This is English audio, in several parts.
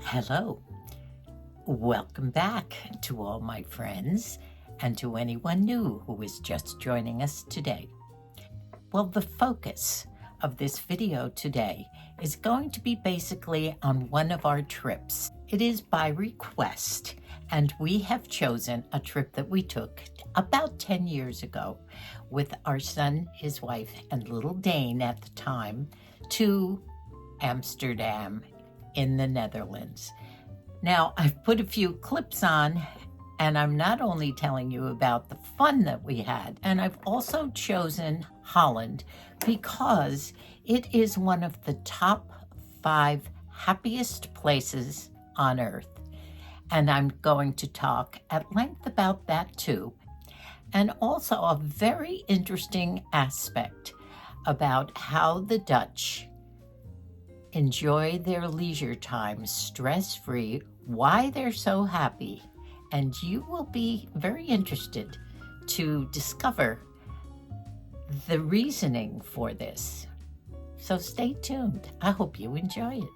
Hello. Welcome back to all my friends and to anyone new who is just joining us today. Well, the focus of this video today is going to be basically on one of our trips. It is by request, and we have chosen a trip that we took about 10 years ago with our son, his wife, and little Dane at the time to Amsterdam in the Netherlands. Now, I've put a few clips on, and I'm not only telling you about the fun that we had, and I've also chosen Holland because it is one of the top 5 happiest places on earth. And I'm going to talk at length about that too. And also a very interesting aspect about how the Dutch enjoy their leisure time stress-free, why they're so happy, and you will be very interested to discover the reasoning for this. So stay tuned. I hope you enjoy it.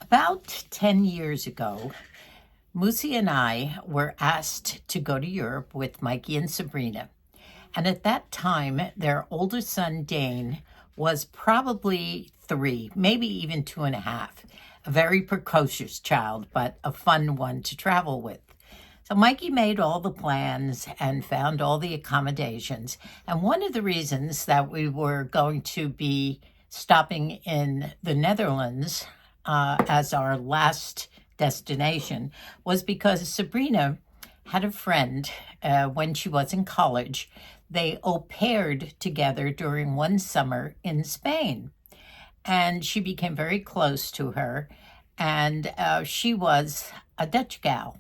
About 10 years ago, Moosie and I were asked to go to Europe with Mikey and Sabrina. And at that time, their oldest son, Dane, was probably 3, maybe even 2.5. A very precocious child, but a fun one to travel with. So Mikey made all the plans and found all the accommodations. And one of the reasons that we were going to be stopping in the Netherlands as our last destination was because Sabrina had a friend when she was in college. They au paired together during one summer in Spain, and she became very close to her, and she was a Dutch gal.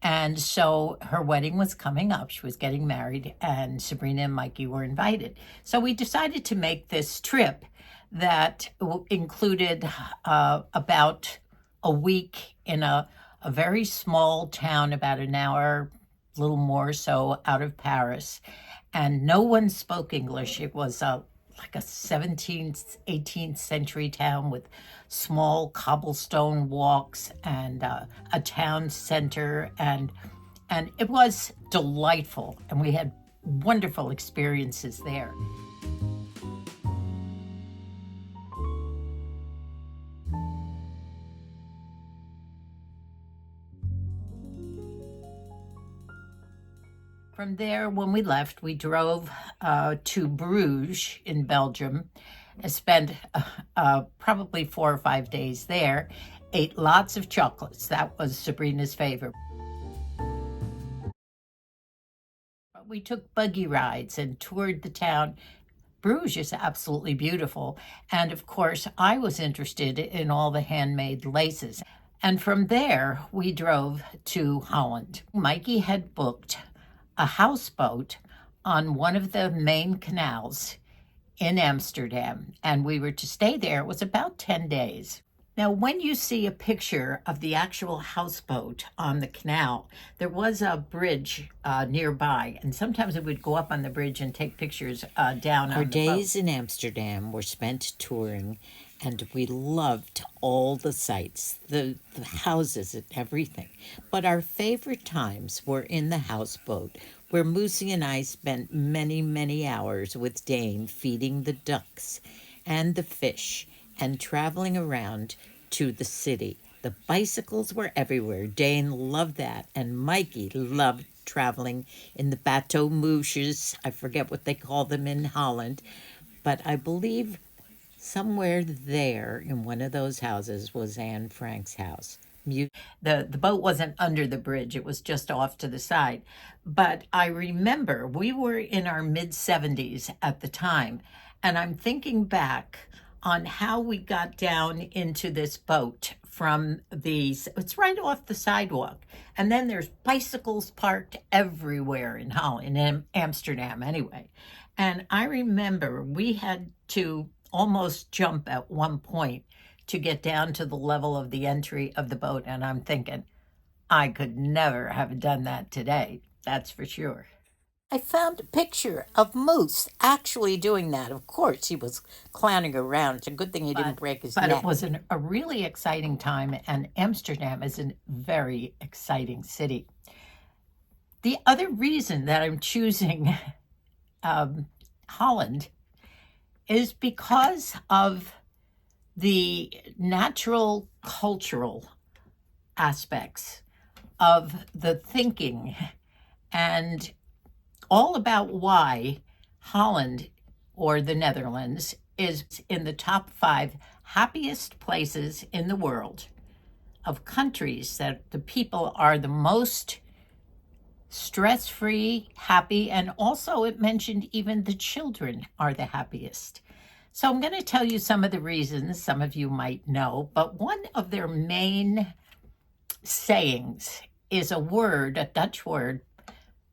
And so her wedding was coming up. She was getting married, and Sabrina and Mikey were invited. So we decided to make this trip that included about a week in a very small town, about an hour, a little more so, out of Paris. And no one spoke English. It was like a 17th, 18th century town with small cobblestone walks and a town center. And it was delightful. And we had wonderful experiences there. From there, when we left, we drove to Bruges in Belgium, spent probably 4 or 5 days there, ate lots of chocolates. That was Sabrina's favorite. We took buggy rides and toured the town. Bruges is absolutely beautiful. And of course, I was interested in all the handmade laces. And from there, we drove to Holland. Mikey had booked a houseboat on one of the main canals in Amsterdam, and we were to stay there. It was about 10 days. Now, when you see a picture of the actual houseboat on the canal, there was a bridge nearby, and sometimes we would go up on the bridge and take pictures down on the boat. Our days in Amsterdam were spent touring, and we loved all the sights, the houses and everything. But our favorite times were in the houseboat, where Moosie and I spent many, many hours with Dane feeding the ducks and the fish and traveling around to the city. The bicycles were everywhere. Dane loved that, and Mikey loved traveling in the patio. I forget what they call them in Holland, but I believe somewhere there in one of those houses was Anne Frank's house. The boat wasn't under the bridge. It was just off to the side. But I remember we were in our mid-70s at the time, and I'm thinking back on how we got down into this boat from it's right off the sidewalk. And then there's bicycles parked everywhere in Holland, in Amsterdam anyway. And I remember we had to almost jump at one point to get down to the level of the entry of the boat. And I'm thinking, I could never have done that today. That's for sure. I found a picture of Moose actually doing that. Of course, he was clowning around. It's a good thing he didn't break his But neck. it was a really exciting time, and Amsterdam is a very exciting city. The other reason that I'm choosing Holland is because of the natural cultural aspects of the thinking and all about why Holland or the Netherlands is in the top 5 happiest places in the world of countries that the people are the most stress-free, happy, and also it mentioned even the children are the happiest. So I'm going to tell you some of the reasons some of you might know, but one of their main sayings is a Dutch word,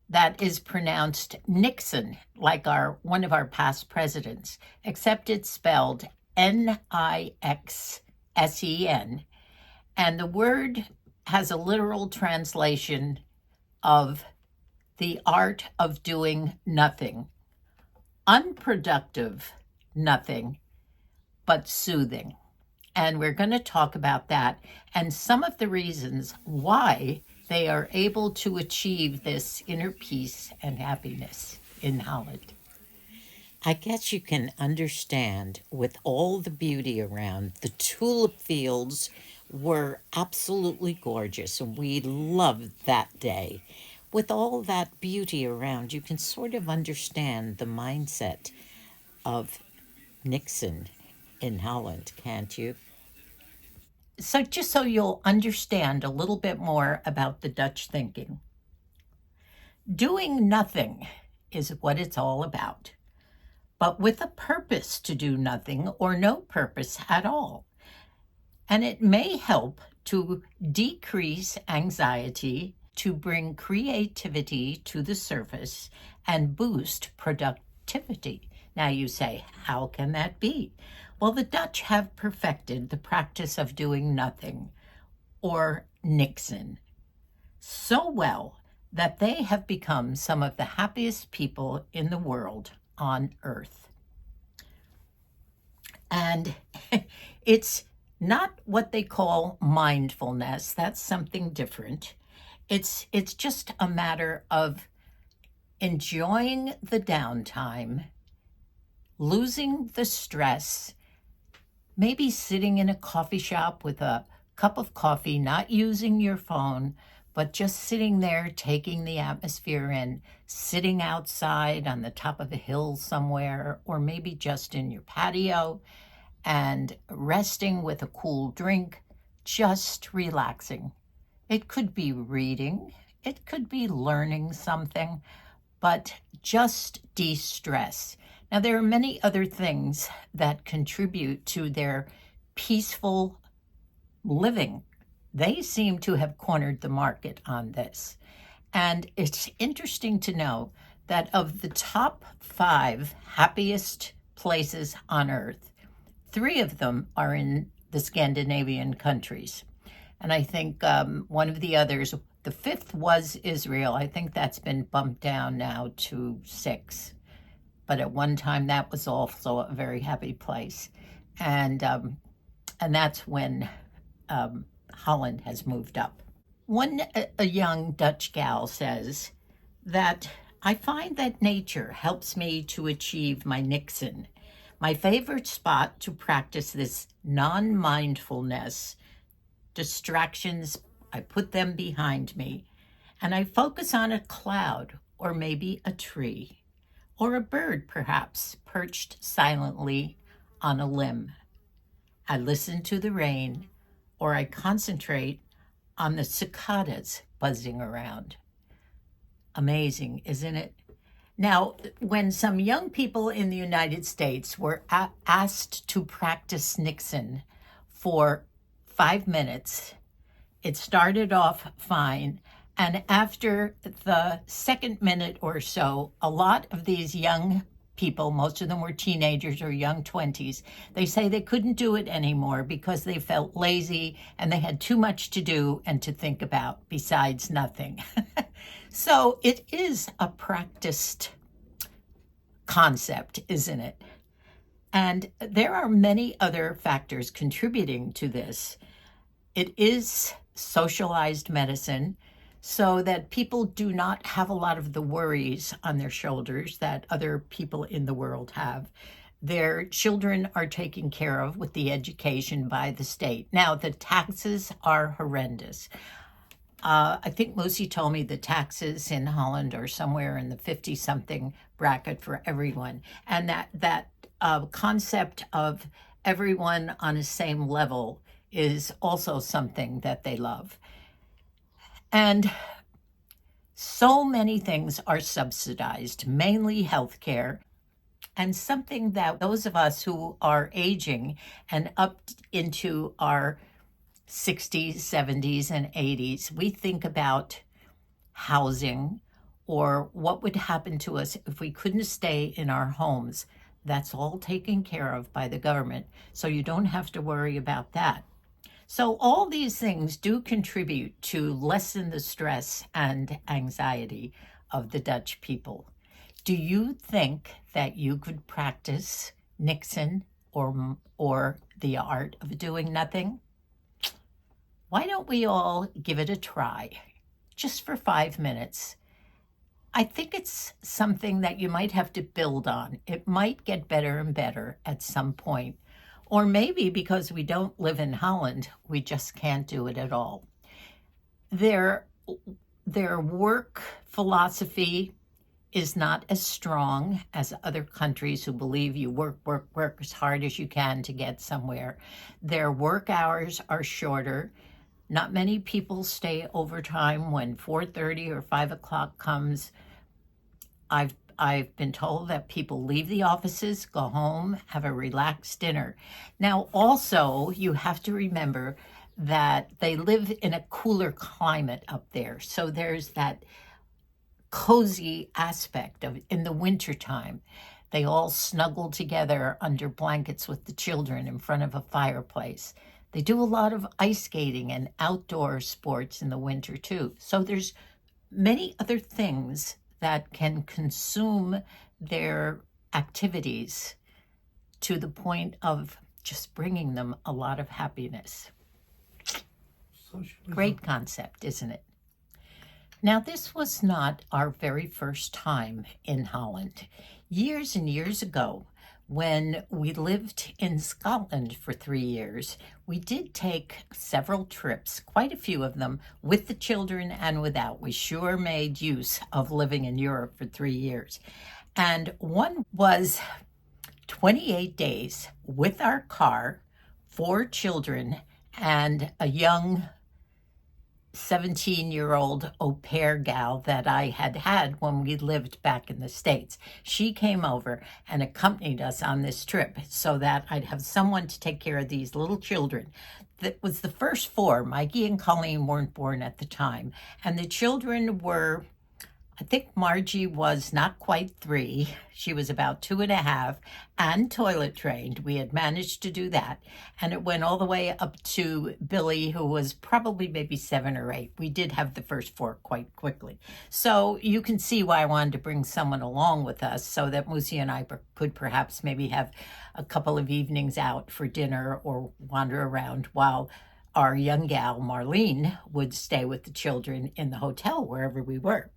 that is pronounced Nixon, like one of our past presidents, except it's spelled Nixsen. And the word has a literal translation of the art of doing nothing, unproductive nothing, but soothing. And we're going to talk about that and some of the reasons why they are able to achieve this inner peace and happiness in Holland. I guess you can understand with all the beauty around. The tulip fields were absolutely gorgeous, and we loved that day. With all that beauty around, you can sort of understand the mindset of Nixon in Holland, can't you? So just so you'll understand a little bit more about the Dutch thinking, doing nothing is what it's all about, but with a purpose to do nothing or no purpose at all. And it may help to decrease anxiety, to bring creativity to the surface, and boost productivity. Now you say, how can that be? Well, the Dutch have perfected the practice of doing nothing, or Nixon, so well that they have become some of the happiest people in the world on earth. And it's not what they call mindfulness. That's something different. It's just a matter of enjoying the downtime, losing the stress, maybe sitting in a coffee shop with a cup of coffee, not using your phone, but just sitting there, taking the atmosphere in, sitting outside on the top of a hill somewhere, or maybe just in your patio, and resting with a cool drink, just relaxing. It could be reading, it could be learning something, but just de-stress. Now, there are many other things that contribute to their peaceful living. They seem to have cornered the market on this. And it's interesting to know that of the top 5 happiest places on earth, 3 of them are in the Scandinavian countries. And I think one of the others, the 5th was Israel. I think that's been bumped down now to 6. But at one time, that was also a very happy place. And that's when Holland has moved up. A young Dutch gal says that I find that nature helps me to achieve my Nixon. My favorite spot to practice this non-mindfulness, distractions, I put them behind me, and I focus on a cloud or maybe a tree, or a bird perhaps perched silently on a limb. I listen to the rain, or I concentrate on the cicadas buzzing around. Amazing, isn't it? Now, when some young people in the United States were asked to practice Nixon for 5 minutes, it started off fine. And after the second minute or so, a lot of these young people, most of them were teenagers or young 20s. They say they couldn't do it anymore because they felt lazy and they had too much to do and to think about besides nothing. So it is a practiced concept, isn't it? And there are many other factors contributing to this. It is socialized medicine, so that people do not have a lot of the worries on their shoulders that other people in the world have. Their children are taken care of with the education by the state. Now, the taxes are horrendous. I think Moosie told me the taxes in Holland are somewhere in the 50-something bracket for everyone. And that concept of everyone on the same level is also something that they love. And so many things are subsidized, mainly healthcare, and something that those of us who are aging and up into our 60s, 70s, and 80s, we think about housing or what would happen to us if we couldn't stay in our homes. That's all taken care of by the government, so you don't have to worry about that. So all these things do contribute to lessen the stress and anxiety of the Dutch people. Do you think that you could practice Nixon or the art of doing nothing? Why don't we all give it a try, just for 5 minutes? I think it's something that you might have to build on. It might get better and better at some point. Or maybe because we don't live in Holland, we just can't do it at all. Their work philosophy is not as strong as other countries who believe you work as hard as you can to get somewhere. Their work hours are shorter. Not many people stay overtime when 4:30 or 5 o'clock comes. I've been told that people leave the offices, go home, have a relaxed dinner. Now, also, you have to remember that they live in a cooler climate up there. So there's that cozy aspect of in the wintertime. They all snuggle together under blankets with the children in front of a fireplace. They do a lot of ice skating and outdoor sports in the winter too. So there's many other things that can consume their activities to the point of just bringing them a lot of happiness. Great concept, isn't it? Now, this was not our very first time in Holland. Years and years ago, when we lived in Scotland for 3 years, we did take several trips, quite a few of them, with the children and without. We sure made use of living in Europe for 3 years. And one was 28 days with our car, 4 children, and a young 17-year-old au pair gal that I had when we lived back in the States. She came over and accompanied us on this trip so that I'd have someone to take care of these little children. That was the first 4. Mikey and Colleen weren't born at the time. And the children were, I think Margie was not quite 3. She was about 2.5 and toilet trained. We had managed to do that. And it went all the way up to Billy, who was probably maybe 7 or 8. We did have the first 4 quite quickly. So you can see why I wanted to bring someone along with us so that Moosie and I could perhaps maybe have a couple of evenings out for dinner or wander around while our young gal, Marlene, would stay with the children in the hotel wherever we were.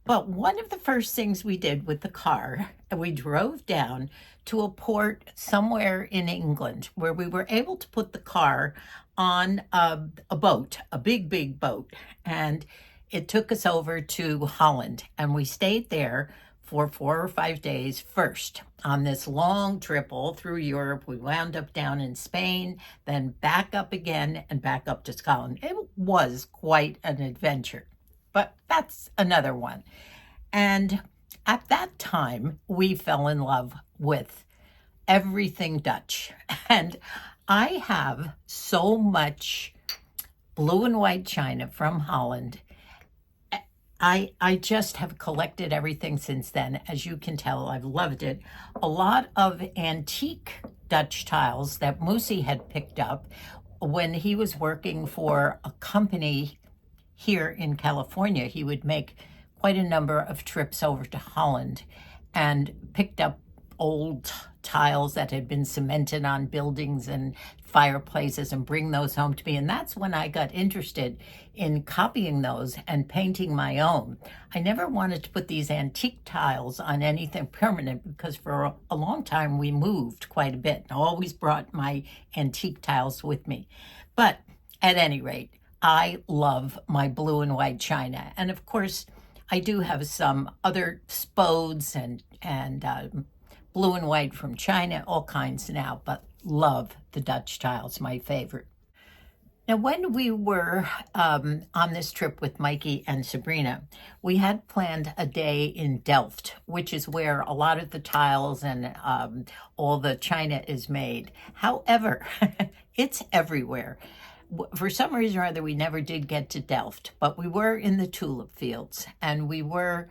But one of the first things we did with the car, we drove down to a port somewhere in England where we were able to put the car on a boat, a big boat. And it took us over to Holland. And we stayed there for 4 or 5 days first on this long trip all through Europe. We wound up down in Spain, then back up again and back up to Scotland. It was quite an adventure. But that's another one. And at that time, we fell in love with everything Dutch. And I have so much blue and white china from Holland. I just have collected everything since then. As you can tell, I've loved it. A lot of antique Dutch tiles that Moosie had picked up when he was working for a company here in California. He would make quite a number of trips over to Holland and picked up old tiles that had been cemented on buildings and fireplaces and bring those home to me. And that's when I got interested in copying those and painting my own. I never wanted to put these antique tiles on anything permanent because for a long time we moved quite a bit. I always brought my antique tiles with me. But at any rate, I love my blue and white china. And of course, I do have some other spodes and blue and white from China, all kinds now, but love the Dutch tiles, my favorite. Now, when we were on this trip with Mikey and Sabrina, we had planned a day in Delft, which is where a lot of the tiles and all the china is made. However, it's everywhere. For some reason or other, we never did get to Delft, but we were in the tulip fields and we were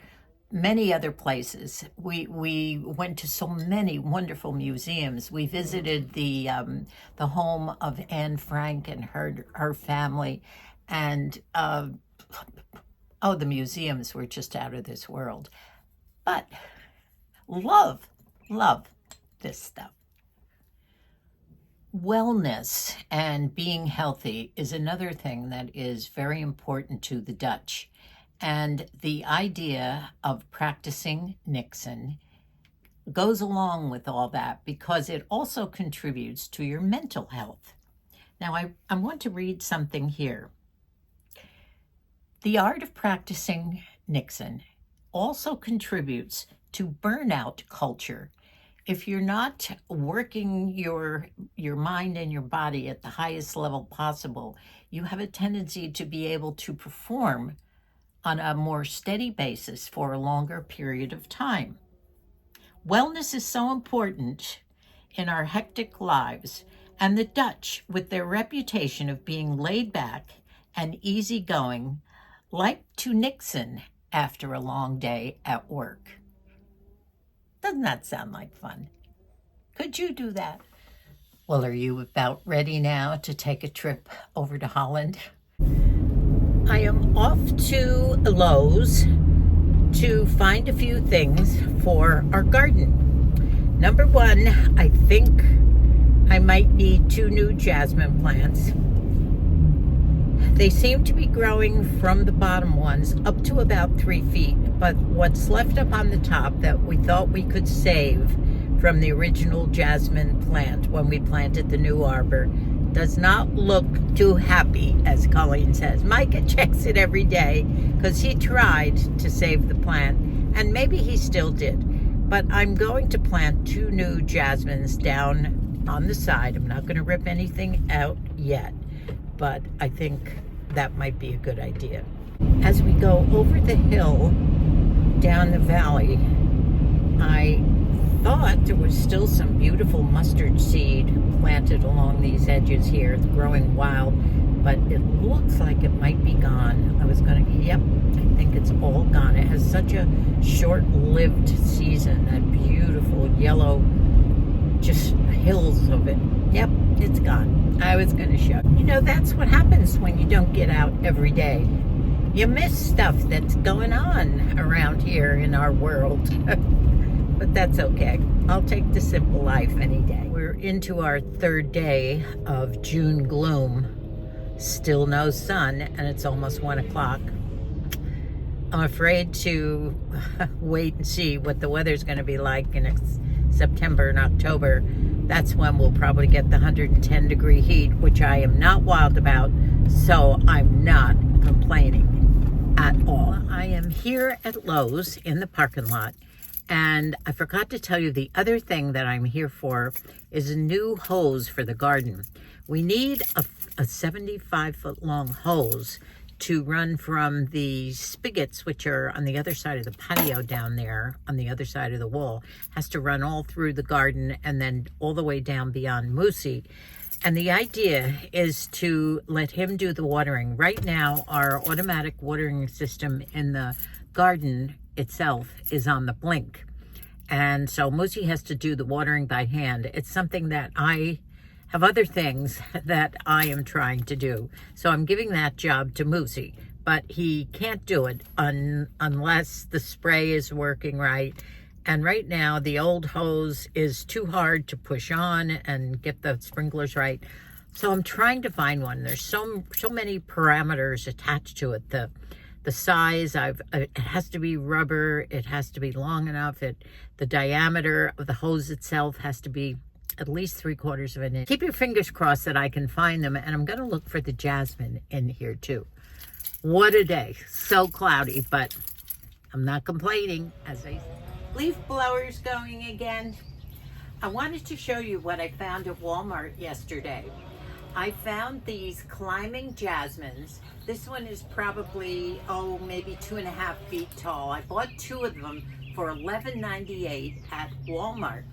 many other places. We went to so many wonderful museums. We visited the home of Anne Frank and her family, and the museums were just out of this world. But love this stuff. Wellness and being healthy is another thing that is very important to the Dutch. And the idea of practicing Nixon goes along with all that because it also contributes to your mental health. Now, I want to read something here. The art of practicing Nixon also contributes to burnout culture. If you're not working your mind and your body at the highest level possible, you have a tendency to be able to perform on a more steady basis for a longer period of time. Wellness is so important in our hectic lives, and the Dutch, with their reputation of being laid back and easygoing, like to Nixon after a long day at work. Doesn't that sound like fun? Could you do that? Well, are you about ready now to take a trip over to Holland? I am off to Lowe's to find a few things for our garden. Number one, I think I might need 2 new jasmine plants. They seem to be growing from the bottom ones up to about 3 feet, but what's left up on the top that we thought we could save from the original jasmine plant when we planted the new arbor does not look too happy, as Colleen says. Micah checks it every day because he tried to save the plant, and maybe he still did. But I'm going to plant 2 new jasmines down on the side. I'm not going to rip anything out yet, but I think that might be a good idea. As we go over the hill down the valley, I thought there was still some beautiful mustard seed planted along these edges here. It's growing wild, but it looks like it might be gone. I was going to, yep, I think it's all gone. It has such a short-lived season, that beautiful yellow, just hills of it. Yep, it's gone. I was going to show you. You know, that's what happens when you don't get out every day. You miss stuff that's going on around here in our world. But that's okay. I'll take the simple life any day. We're into our 3rd day of June gloom. Still no sun, and it's almost 1 o'clock. I'm afraid to wait and see what the weather's going to be like in September and October. That's when we'll probably get the 110-degree heat, which I am not wild about, so I'm not complaining at all. I am here at Lowe's in the parking lot, and I forgot to tell you the other thing that I'm here for is a new hose for the garden. We need a 75-foot long hose to run from the spigots, which are on the other side of the patio down there, on the other side of the wall, has to run all through the garden and then all the way down beyond Moosie. And the idea is to let him do the watering. Right now, our automatic watering system in the garden itself is on the blink. And so Moosie has to do the watering by hand. It's something that I have other things that I am trying to do. So I'm giving that job to Moosie, but he can't do it unless the spray is working right. And right now the old hose is too hard to push on and get the sprinklers right. So I'm trying to find one. There's so many parameters attached to it. The size, it has to be rubber, it has to be long enough, the diameter of the hose itself has to be at least 3/4 of an inch. Keep your fingers crossed that I can find them, and I'm going to look for the jasmine in here too. What a day. So cloudy, but I'm not complaining. As I leaf blowers going again. I wanted to show you what I found at Walmart yesterday. I found these climbing jasmines. This one is probably, maybe 2.5 feet tall. I bought 2 of them for $11.98 at Walmart.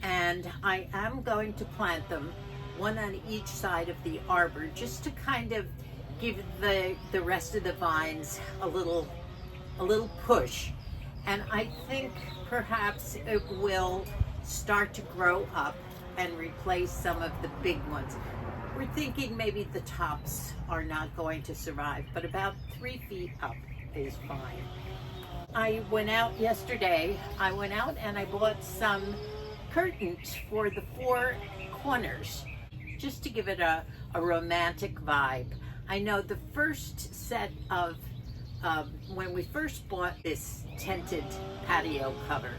And I am going to plant them, one on each side of the arbor, just to kind of give the rest of the vines a little push. And I think perhaps it will start to grow up and replace some of the big ones. We're thinking maybe the tops are not going to survive, but about 3 feet up is fine. I went out yesterday, and I bought some curtains for the 4 corners, just to give it a romantic vibe. I know the first set of, when we first bought this tented patio cover,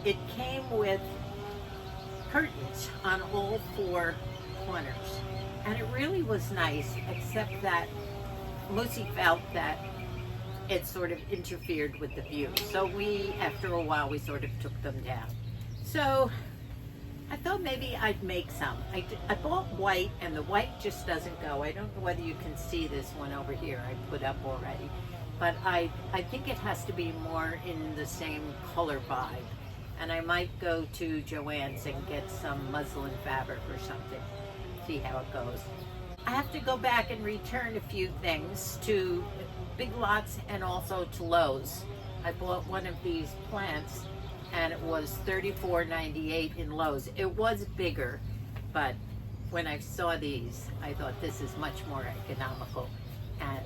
it came with curtains on all 4 corners. And it really was nice, except that Moosie felt that it sort of interfered with the view. So after a while, we sort of took them down. So I thought maybe I'd make some. I bought white, and the white just doesn't go. I don't know whether you can see this one over here I put up already. But I think it has to be more in the same color vibe. And I might go to Joann's and get some muslin fabric or something. See how it goes. I have to go back and return a few things to Big Lots and also to Lowe's. I bought one of these plants and it was $34.98 in Lowe's. It was bigger, but when I saw these, I thought this is much more economical, and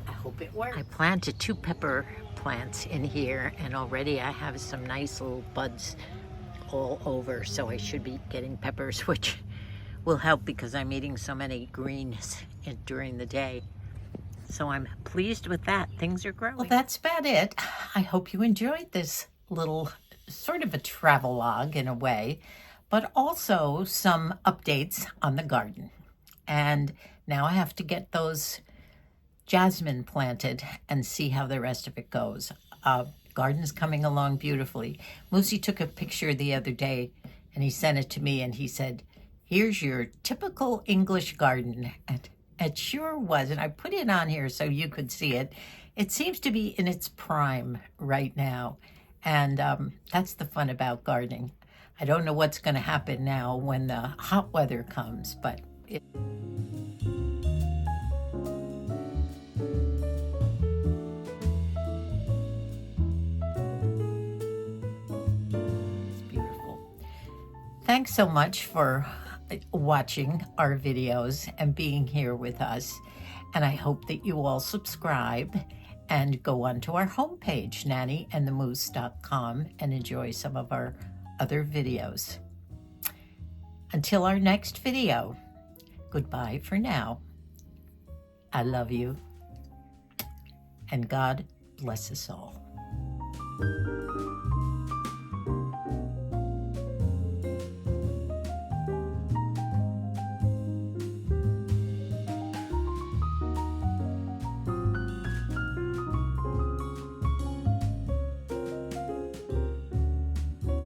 I hope it works. I planted 2 pepper plants in here, and already I have some nice little buds all over, so I should be getting peppers, which will help because I'm eating so many greens during the day. So I'm pleased with that. Things are growing. Well, that's about it. I hope you enjoyed this little sort of a travelogue in a way, but also some updates on the garden. And now I have to get those jasmine planted and see how the rest of it goes. Garden's coming along beautifully. Moosie took a picture the other day and he sent it to me and he said, "Here's your typical English garden." And it sure was. And I put it on here so you could see it. It seems to be in its prime right now. And that's the fun about gardening. I don't know what's going to happen now when the hot weather comes, but it's beautiful. Thanks so much for watching our videos and being here with us. And I hope that you all subscribe and go onto our homepage, nannyandthemoose.com, and enjoy some of our other videos. Until our next video, goodbye for now. I love you, and God bless us all.